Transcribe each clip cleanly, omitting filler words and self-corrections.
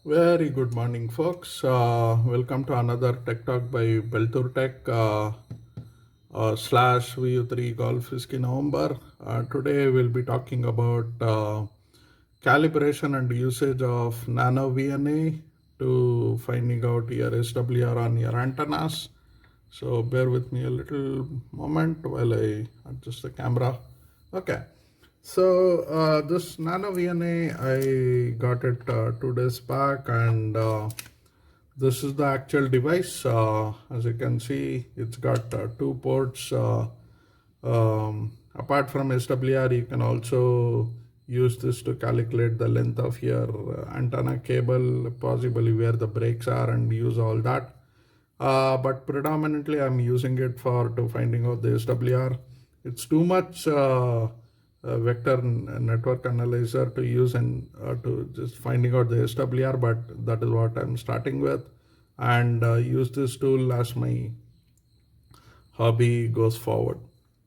Very good morning, folks. Welcome to another Tech Talk by Beltur Tech slash VU3 Golf Whiskey November. Today we'll be talking about calibration and usage of Nano VNA to finding out your SWR on your antennas. So bear with me a little moment while I adjust the camera. Okay. So this Nano VNA, I got it 2 days back, and this is the actual device. As you can see, it's got two ports. Apart from SWR, you can also use this to calculate the length of your antenna cable, possibly where the breaks are, and use all that. But predominantly, I'm using it to finding out the SWR. It's too much vector network analyzer to use and to just finding out the SWR, but that is what I'm starting with, and use this tool as my hobby goes forward,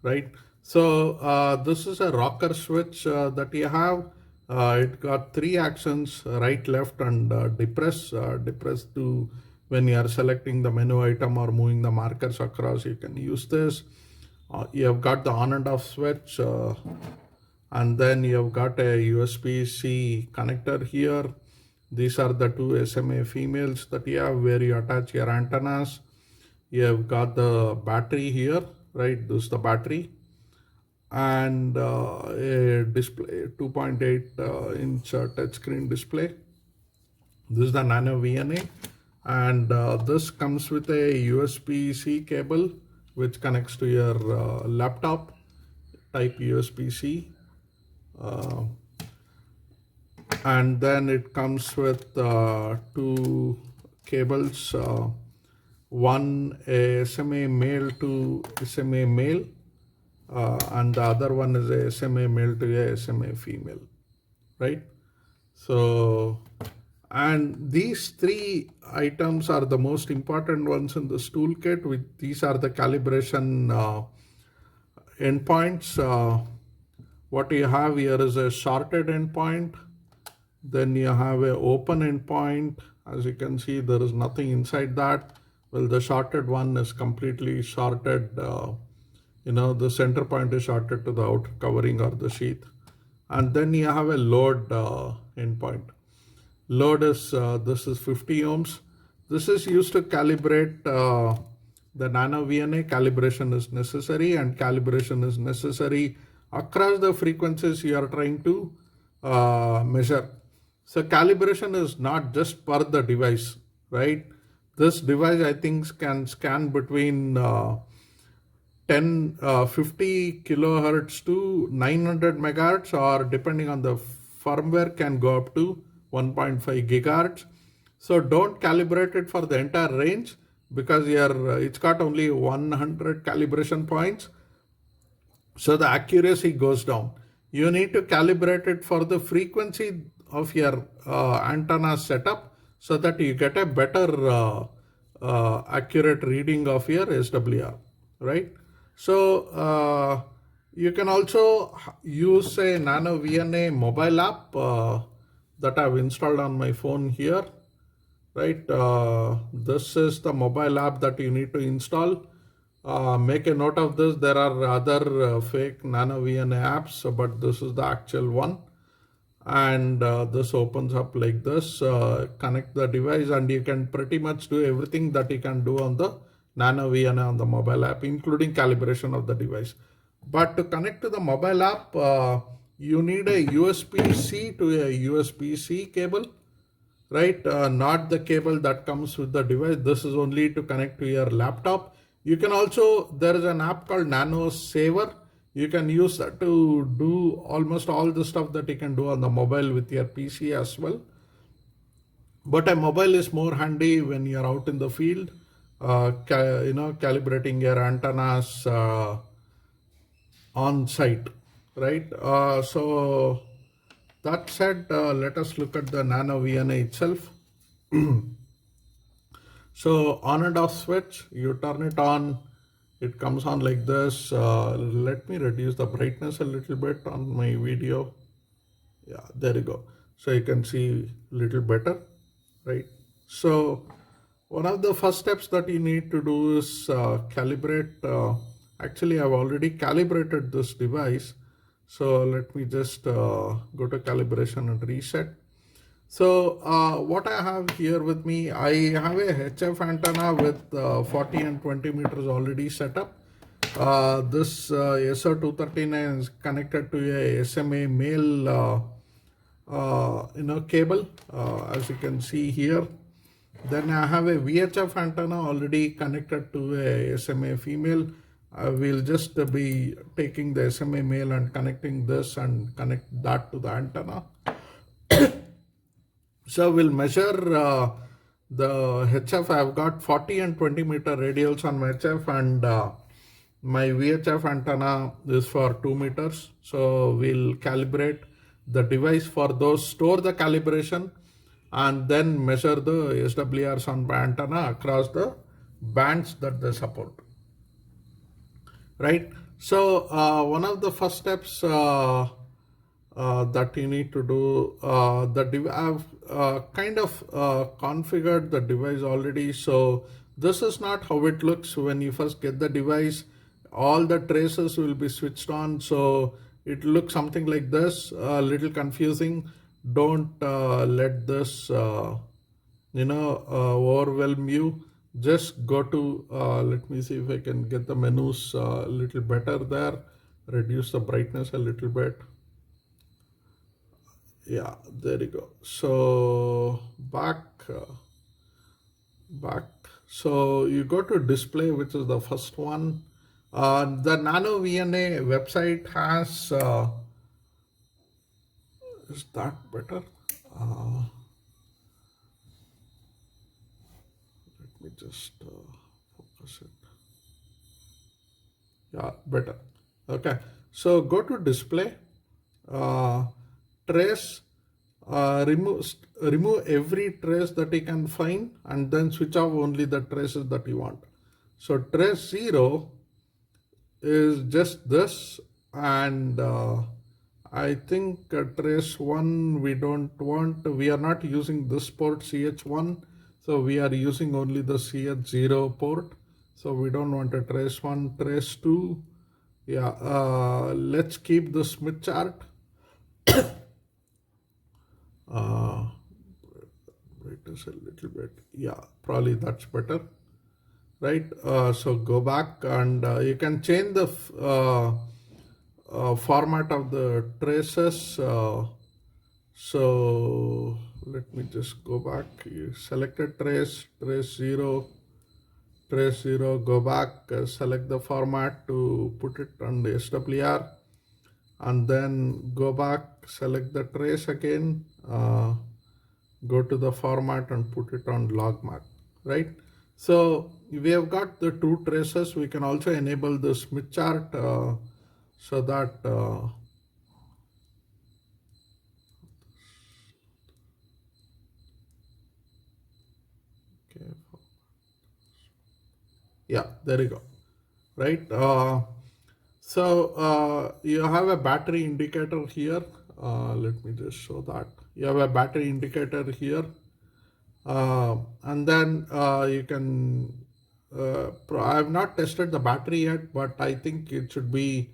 right? So this is a rocker switch that you have. It got three actions: right, left, and depress. Depress to when you are selecting the menu item or moving the markers across, you can use this. You have got the on and off switch, and then you have got a USB-C connector here. These are the two SMA females that you have where you attach your antennas. You have got the battery here, right? This is the battery, and a display 2.8 inch touchscreen display. This is the Nano VNA, and this comes with a USB-C cable which connects to your laptop, type USB-C. And then it comes with two cables, one a SMA male to SMA male, and the other one is a SMA male to a SMA female, right? So, and these three items are the most important ones in this toolkit. These are the calibration endpoints. What you have here is a shorted endpoint. Then you have an open endpoint. As you can see, there is nothing inside that. Well, the shorted one is completely shorted. The center point is shorted to the outer covering or the sheath. And then you have a load endpoint. Load is, this is 50 ohms. This is used to calibrate the Nano VNA. Calibration is necessary, and calibration is necessary across the frequencies you are trying to measure. So calibration is not just per the device, right? This device, I think, can scan between 50 kilohertz to 900 megahertz, or depending on the firmware, can go up to 1.5 gigahertz. So don't calibrate it for the entire range, because it's got only 100 calibration points. So the accuracy goes down. You need to calibrate it for the frequency of your antenna setup, so that you get a better accurate reading of your SWR, right? So you can also use a Nano VNA mobile app that I've installed on my phone here, right? This is the mobile app that you need to install. Make a note of this. There are other fake Nano VNA apps, but this is the actual one. And this opens up like this. Connect the device, and you can pretty much do everything that you can do on the Nano VNA on the mobile app, including calibration of the device. But to connect to the mobile app, you need a USB-C to a USB-C cable, right? Not the cable that comes with the device. This is only to connect to your laptop. You can also, there is an app called Nano Saver. You can use that to do almost all the stuff that you can do on the mobile with your PC as well. But a mobile is more handy when you're out in the field, calibrating your antennas on site, right? So that said, let us look at the Nano VNA itself. So on and off switch, you turn it on, it comes on like this. Let me reduce the brightness a little bit on my video. Yeah, there you go. So you can see a little better. right? So one of the first steps that you need to do is calibrate. Actually, I've already calibrated this device. So let me just go to calibration and reset. So what I have here with me, I have a HF antenna with 40 and 20 meters already set up. This SR239 is connected to a SMA male cable, as you can see here. Then I have a VHF antenna already connected to a SMA female. I will just be taking the SMA male and connecting this and connect that to the antenna. So we'll measure the HF. I've got 40 and 20 meter radials on my HF, and my VHF antenna is for 2 meters. So we'll calibrate the device for those, store the calibration, and then measure the SWRs on my antenna across the bands that they support. Right? So one of the first steps that you need to do, I've kind of configured the device already. So this is not how it looks when you first get the device. All the traces will be switched on, so it looks something like this, a little confusing. Don't let this overwhelm you. Just go to, let me see if I can get the menus a little better there, reduce the brightness a little bit. Yeah, there you go. So back. So you go to display, which is the first one. The Nano VNA website has, is that better? Let me just focus it. Yeah, better. Okay, so go to display, trace, remove every trace that you can find, and then switch off only the traces that you want. So trace 0 is just this, and I think trace 1 we don't want. We are not using this port CH1, so we are using only the CH0 port. So we don't want a trace 1, trace 2. Yeah, let's keep the Smith chart. Brightness a little bit. Yeah, probably that's better. Right, so go back, and you can change the format of the traces. So let me just go back. You selected trace 0, go back, select the format to put it on the SWR, and then go back, select the trace again, go to the format and put it on logmark, right? So we have got the two traces. We can also enable the Smith chart so that okay. Yeah, there you go, right? So you have a battery indicator here. Let me just show that. You have a battery indicator here, and then you can I have not tested the battery yet, but I think it should be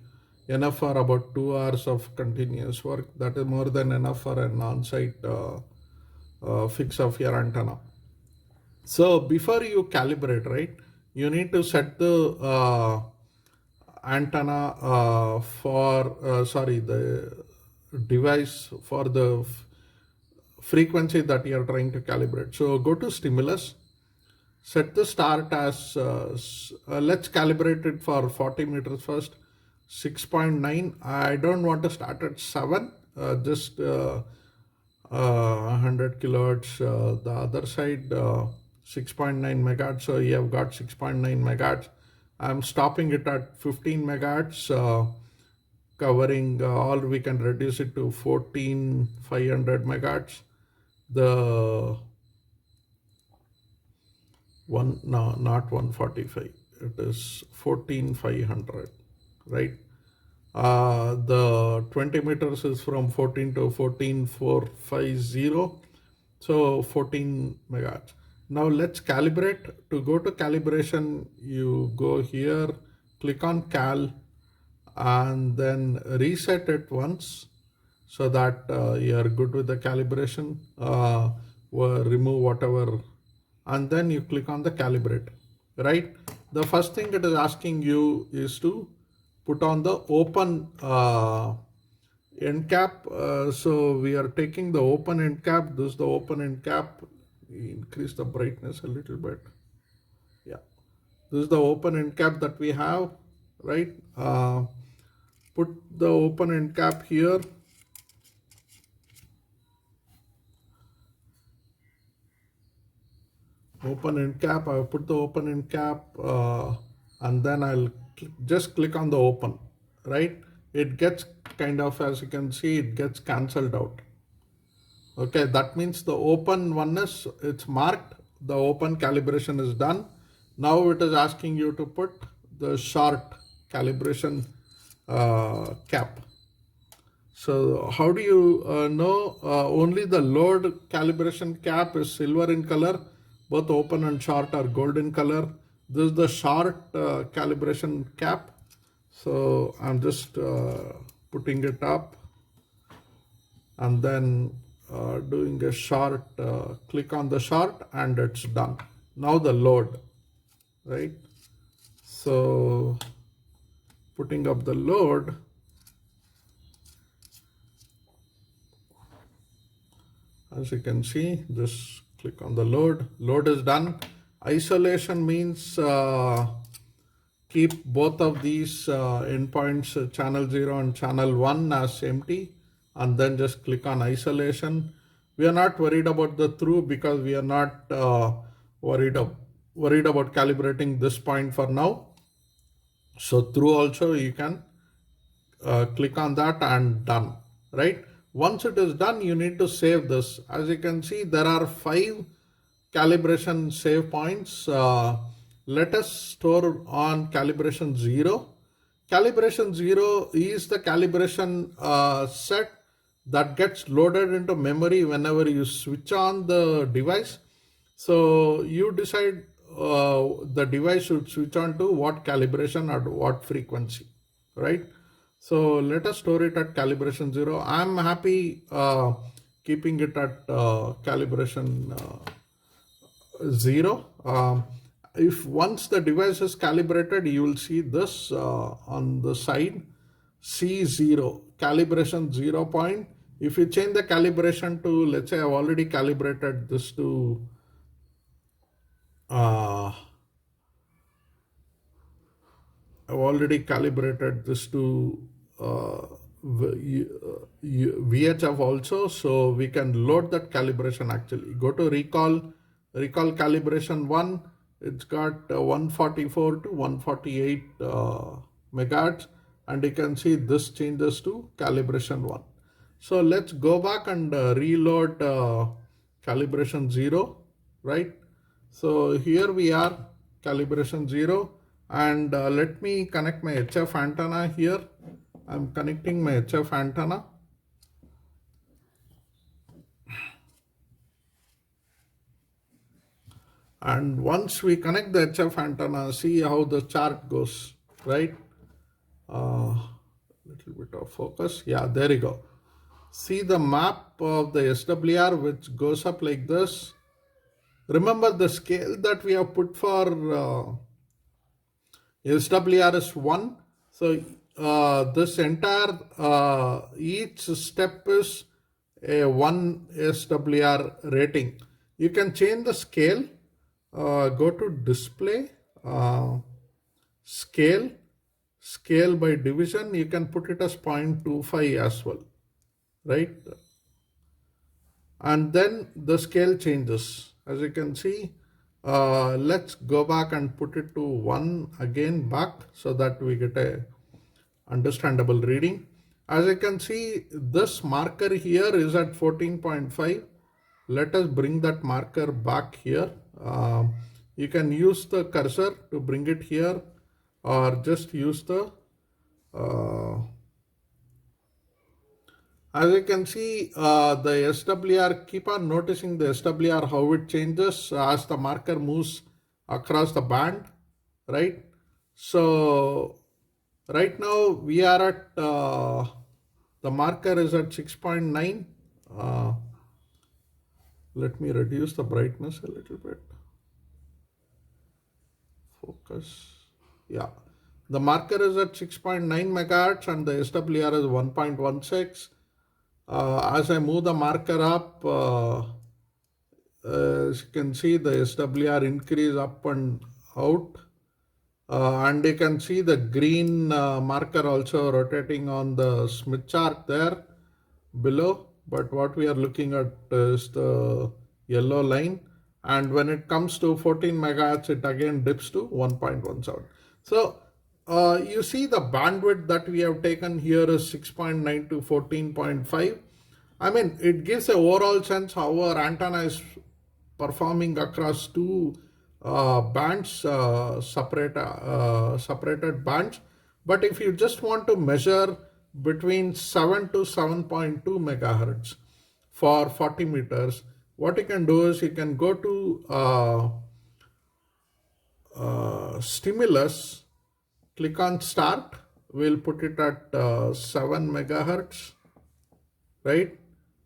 enough for about 2 hours of continuous work. That is more than enough for an on-site fix of your antenna. So before you calibrate, right, you need to set the antenna the device for the frequency that you are trying to calibrate. So go to stimulus, set the start as, let's calibrate it for 40 meters first, 6.9. I don't want to start at 7, just 100 kilohertz. The other side, 6.9 megahertz. So you have got 6.9 megahertz. I'm stopping it at 15 megahertz, covering all. We can reduce it to 14,500 megahertz. The one, no, not 145, it is 14,500, right? The 20 meters is from 14 to 14,450. So 14 megahertz. Now let's calibrate. To go to calibration, you go here, click on cal, and then reset it once so that you are good with the calibration. Remove whatever, and then you click on the calibrate. Right. The first thing it is asking you is to put on the open end cap. So we are taking the open end cap. This is the open end cap. Increase the brightness a little bit. Yeah, this is the open end cap that we have, right? Put the open end cap here. Open end cap. I put the open end cap, and then I'll just click on the open, right? It gets kind of, as you can see, it gets cancelled out. Okay, that means the open one is, it's marked, the open calibration is done. Now it is asking you to put the short calibration cap. So how do you know? Only the load calibration cap is silver in color. Both open and short are gold in color. This is the short calibration cap. So I'm just putting it up and then doing a short, click on the short, and it's done. Now the load, right? So putting up the load, as you can see, just click on the load. Load is done. Isolation means keep both of these endpoints, channel 0 and channel 1, as empty, and then just click on isolation. We are not worried about the through because we are not worried about calibrating this point for now. So through also you can click on that and done, right? Once it is done, you need to save this. As you can see, there are 5 calibration save points. Let us store on calibration 0. Calibration 0 is the calibration set that gets loaded into memory whenever you switch on the device. So you decide the device should switch on to what calibration or what frequency, right? So let us store it at calibration 0. I'm happy keeping it at calibration 0. If once the device is calibrated, you will see this on the side, C0, calibration 0 point. If you change the calibration to, let's say I've already calibrated this to I've already calibrated this to VHF also, so we can load that calibration actually. Go to recall calibration 1, it's got 144 to 148 megahertz, and you can see this changes to calibration 1. So let's go back and reload calibration 0, right? So here we are, calibration 0, and let me connect my HF antenna here. I'm connecting my HF antenna. And once we connect the HF antenna, see how the chart goes, right? Little bit of focus. Yeah, there you go. See the map of the SWR, which goes up like this. Remember the scale that we have put for SWR is 1. So this entire, each step is a 1 SWR rating. You can change the scale. Go to display, scale by division. You can put it as 0.25 as well, right? And then the scale changes. As you can see, let's go back and put it to 1 again back so that we get a understandable reading. As you can see, this marker here is at 14.5. Let us bring that marker back here. You can use the cursor to bring it here, or just use the As you can see, the SWR, keep on noticing the SWR, how it changes as the marker moves across the band, right? So right now we are at, the marker is at 6.9. Let me reduce the brightness a little bit. Focus. Yeah. The marker is at 6.9 megahertz and the SWR is 1.16. As I move the marker up, as you can see the SWR increase up and out. And you can see the green marker also rotating on the Smith chart there below. But what we are looking at is the yellow line. And when it comes to 14 megahertz, it again dips to 1.17. So you see the bandwidth that we have taken here is 6.9 to 14.5. I mean, it gives a overall sense how our antenna is performing across two bands, separated bands. But if you just want to measure between 7 to 7.2 megahertz for 40 meters, what you can do is you can go to stimulus, click on start, we'll put it at 7 megahertz, right?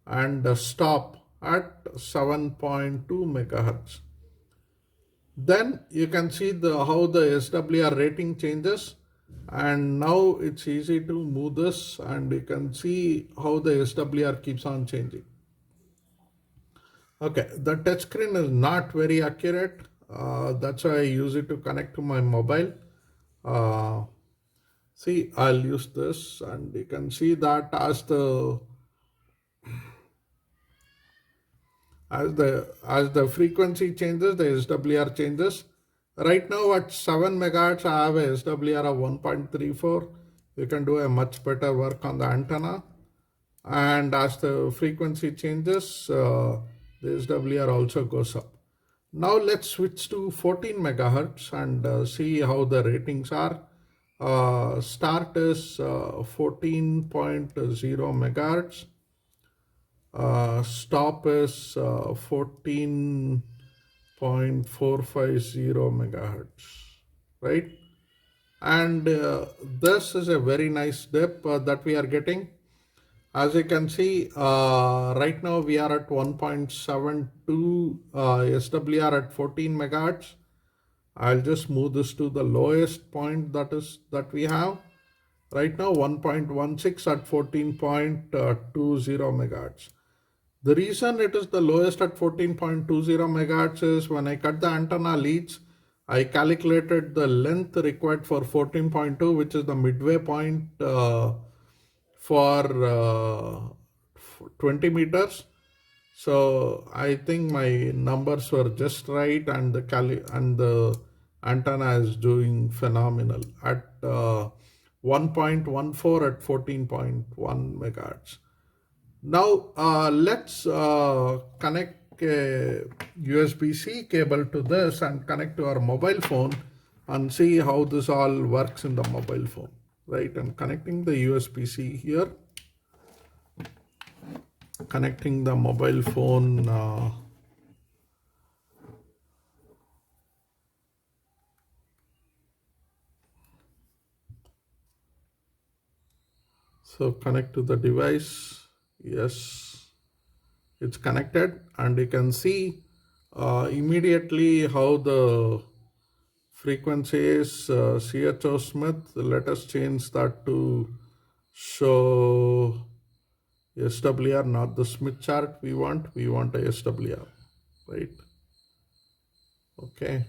And stop at 7.2 megahertz. Then you can see how the SWR rating changes, and now it's easy to move this and you can see how the SWR keeps on changing. Okay, the touchscreen is not very accurate. That's why I use it to connect to my mobile. See, I'll use this and you can see that as the frequency changes, the SWR changes. Right now at 7 megahertz, I have a SWR of 1.34. You can do a much better work on the antenna. And as the frequency changes, the SWR also goes up. Now let's switch to 14 megahertz and see how the ratings are. Start is 14.0 megahertz. Stop is 14.450 megahertz, right? And this is a very nice dip that we are getting. As you can see, right now we are at 1.72 SWR at 14 megahertz. I'll just move this to the lowest point that we have. Right now 1.16 at 14.20 megahertz. The reason it is the lowest at 14.20 megahertz is when I cut the antenna leads, I calculated the length required for 14.2, which is the midway point for 20 meters. So I think my numbers were just right, and the antenna is doing phenomenal at 1.14 at 14.1 megahertz. Now let's connect a USB-C cable to this and connect to our mobile phone and see how this all works in the mobile phone. Right, I'm connecting the USB-C here, connecting the mobile phone so connect to the device. Yes, it's connected, and you can see immediately how the frequency is CHO Smith. Let us change that to show SWR, not the Smith chart we want a SWR, right? Okay,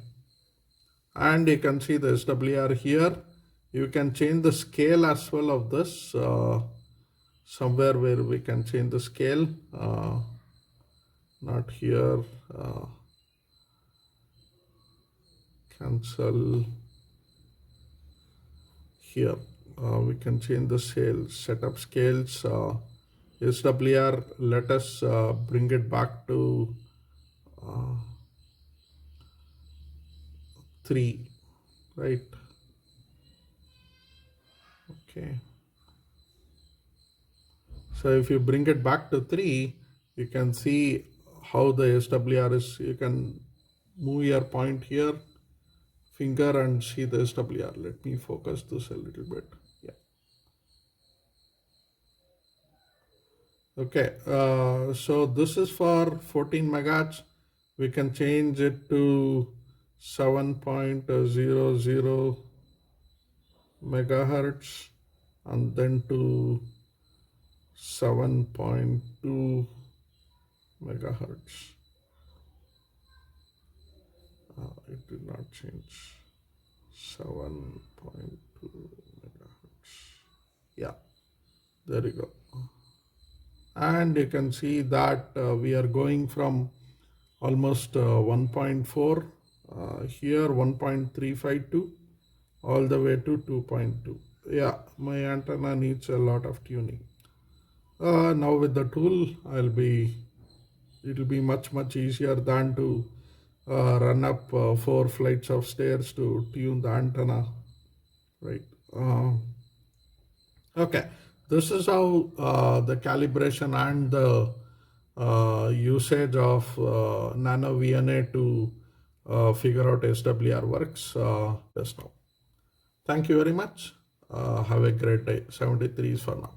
and you can see the SWR here. You can change the scale as well of this, somewhere where we can change the scale, not here, cancel here. We can change the setup scales. SWR, let us bring it back to 3, right? Okay. So So if you bring it back to 3, you can see how the SWR is. You can move your point here, finger, and see the SWR. Let me focus this a little bit. Yeah. Okay, so this is for 14 megahertz. We can change it to 7.00 megahertz and then to 7.2 megahertz. It did not change. 7.2 megahertz. Yeah, there you go. And you can see that we are going from almost 1.4 here 1.352 all the way to 2.2. Yeah, my antenna needs a lot of tuning. Now with the tool it'll be much easier than to run up 4 flights of stairs to tune the antenna, right? Okay, this is how the calibration and the usage of Nano VNA to figure out SWR works just now. Thank you very much. Have a great day. 73 is for now.